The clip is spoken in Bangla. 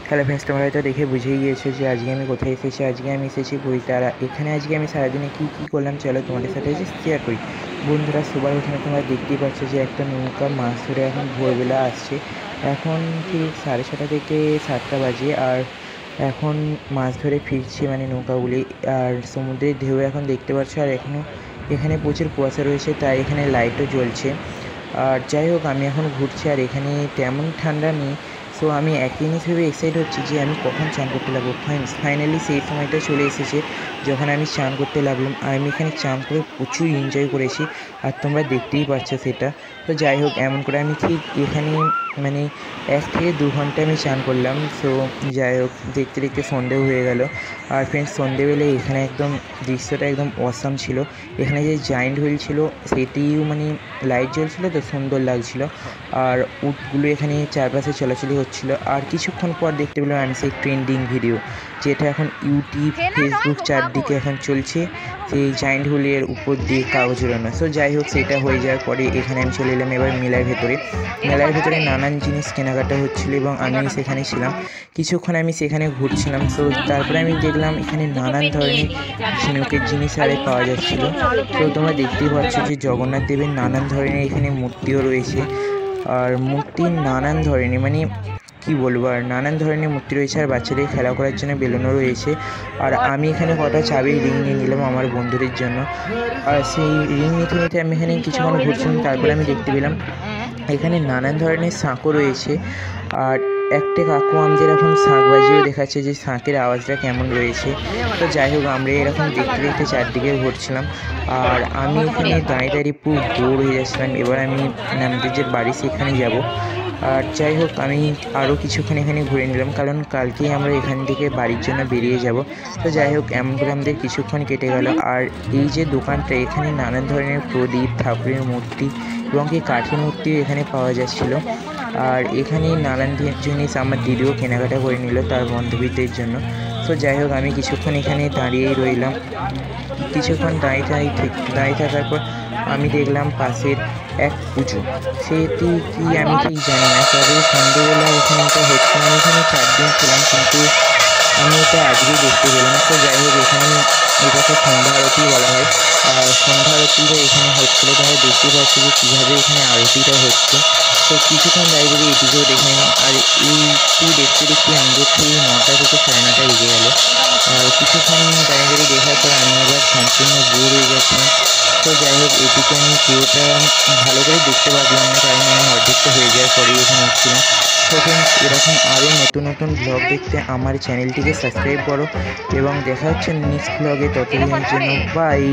হ্যালো ফ্রেন্ডস, তোমরা হয়তো দেখে বুঝেই গিয়েছো যে আজকে আমি কোথায় এসেছি। আজকে আমি এসেছি বইতারা। এখানে আজকে আমি সারাদিনে কী করলাম চলো তোমাদের সাথে শেয়ার করি। বন্ধুরা, সবার প্রথমে তোমরা দেখতেই পাচ্ছ যে একটা নৌকা মাছ ধরে এখন ভোরবেলা আসছে। এখন ঠিক 6:30 থেকে 7টা বাজে, আর এখন মাছ ধরে ফিরছি মানে নৌকাগুলি। আর সমুদ্রের ঢেউ এখন দেখতে পাচ্ছ, আর এখানে প্রচুর কুয়াশা রয়েছে, তাই এখানে লাইটও জ্বলছে। আর যাই হোক, আমি এখন ঘুরছি আর এখানে তেমন ঠান্ডা নেই। সো আমি একই জিনিস ভেবে এক্সাইট হচ্ছি যে আমি কখন চান করতে লাগবো। ফাইনালি সেই সময়টা চলে এসেছে যখন আমি চান করতে লাগলাম। আর আমি এখানে চান করে প্রচুর এনজয় করেছি, আর তোমরা দেখতেই পাচ্ছ সেটা। তো যাই হোক, এমন করে আমি ঠিক এখানে মানে 1 থেকে 2 ঘন্টা আমি চান করলাম। সো যাই হোক, দেখতে দেখতে সন্ধেও হয়ে গেল। আর ফ্রেন্ডস, সন্ধেবেলায় এখানে একদম দৃশ্যটা একদম অসাম ছিল। এখানে যে জায়েন্ট হুইল ছিল সেটিও মানে লাইট জ্বলছিল, তো সুন্দর লাগছিল। আর উটগুলো এখানে চারপাশে চলাচলি হচ্ছিল। আর কিছুক্ষণ পর দেখতে পেলাম আমি সেই ট্রেন্ডিং ভিডিও, যেটা এখন ইউটিউব, ফেসবুক চারদিকে এখন চলছে, সেই জায়েন্ট হুইলের উপর দিয়ে কাগজ উড়ানো। সো যাই হোক, সেটা হয়ে যাওয়ার পরে এখানে আমি চলে এলাম এবার মেলার ভেতরে নানান জিনিস কেনাকাটা হচ্ছিল এবং আমি সেখানে ছিলাম। কিছুক্ষণ আমি সেখানে ঘুরছিলাম। সো তারপরে আমি দেখলাম এখানে নানান ধরনের ঝিনুকের জিনিস আরে পাওয়া যাচ্ছিল। তো তোমরা দেখতেই পাচ্ছ যে জগন্নাথ দেবের নানান ধরনের এখানে মূর্তিও রয়েছে। আর মূর্তি নানান ধরনের মানে কি বলবো, আর নানান ধরনের মূর্তি রয়েছে। আর বাচ্চাদের খেলা করার জন্য বেলুনও রয়েছে। আর আমি এখানে কটা চাবির রিং নিয়ে নিলাম আমার বন্ধুদের জন্য। আর সেই রিং নিতে আমি এখানে কিছুক্ষণ ঘুরছিলাম। তারপরে আমি দেখতে পেলাম এখানে নানান ধরনের শাঁখও রয়েছে। আর একটা কাকু আমাদের এখন শাঁখ বাজিয়েও দেখাচ্ছে যে শাঁখের আওয়াজটা কেমন রয়েছে। তো যাই হোক, আমরা এরকম দেখতে দেখতে চারদিকে ঘুরছিলাম। আর আমি এখানে দাঁড়িয়ে পুরো বোর হয়ে যাচ্ছিলাম। এবার আমি আমাদের যে বাড়ি সেখানে যাব। আর যাই হোক, আমি আরও কিছুক্ষণ এখানে ঘুরে নিলাম, কারণ কালকেই আমরা এখান থেকে বাড়ির জন্য বেরিয়ে যাব। তো যাই হোক, এমন করে আমাদের কিছুক্ষণ কেটে গেল। আর এই যে দোকানটা, এখানে নানান ধরনের প্রদীপ, ঠাকুরের মূর্তি এবং কি কাঠের মূর্তিও এখানে পাওয়া যাচ্ছিল। আর এখানে নানান জিনিস আমার দিদিও কেনাকাটা করে নিল তার বান্ধবীদের জন্য। তো যাই হোক, আমি কিছুক্ষণ এখানে দাঁড়িয়েই রইলাম। কিছুক্ষণ দাঁড়িয়ে থাকার পর আমি দেখলাম পাশের এক পুজো। সেটি কি আমি ঠিক জানি না, তবে সন্ধ্যেবেলা এখানে এটা হচ্ছে। আমি এখানে 4 দিন ছিলাম, কিন্তু আমি এটা আজকেই দেখতে পেলাম। তো যাই হোক, এটাকে সন্ধ্যা আরতি বলা হয়। আর সন্ধ্যা আরতিটা এখানে হচ্ছিলো। তোমরা দেখতে পাচ্ছ যে কীভাবে এখানে আরতিটা হচ্ছে। তো কিছুক্ষণ দাঁড়িয়ে এদিকেও দেখে নিলাম। আর এইটি দেখতে দেখতে আমাদের সেই 9টা থেকে 9:30 বেজে গেল। আর কিছুক্ষণ দাঁড়িয়ে দেখার পর আমি এবার সম্পূর্ণ বোর হয়ে যাচ্ছিলাম। তো যাই হোক, এটিকে আমি পুরোটা ভালো করে দেখতে পারলাম না, কারণ আমি অর্ধেকটা হয়ে যাওয়ার পরেই এখানে এসেছিলাম। তো ফ্রেন্ডস, এরকম আরও নতুন নতুন ব্লগ দেখতে আমার চ্যানেলটিকে সাবস্ক্রাইব করো এবং দেখা হচ্ছে নেক্সট ব্লগে। ততদিনের জন্য বাই।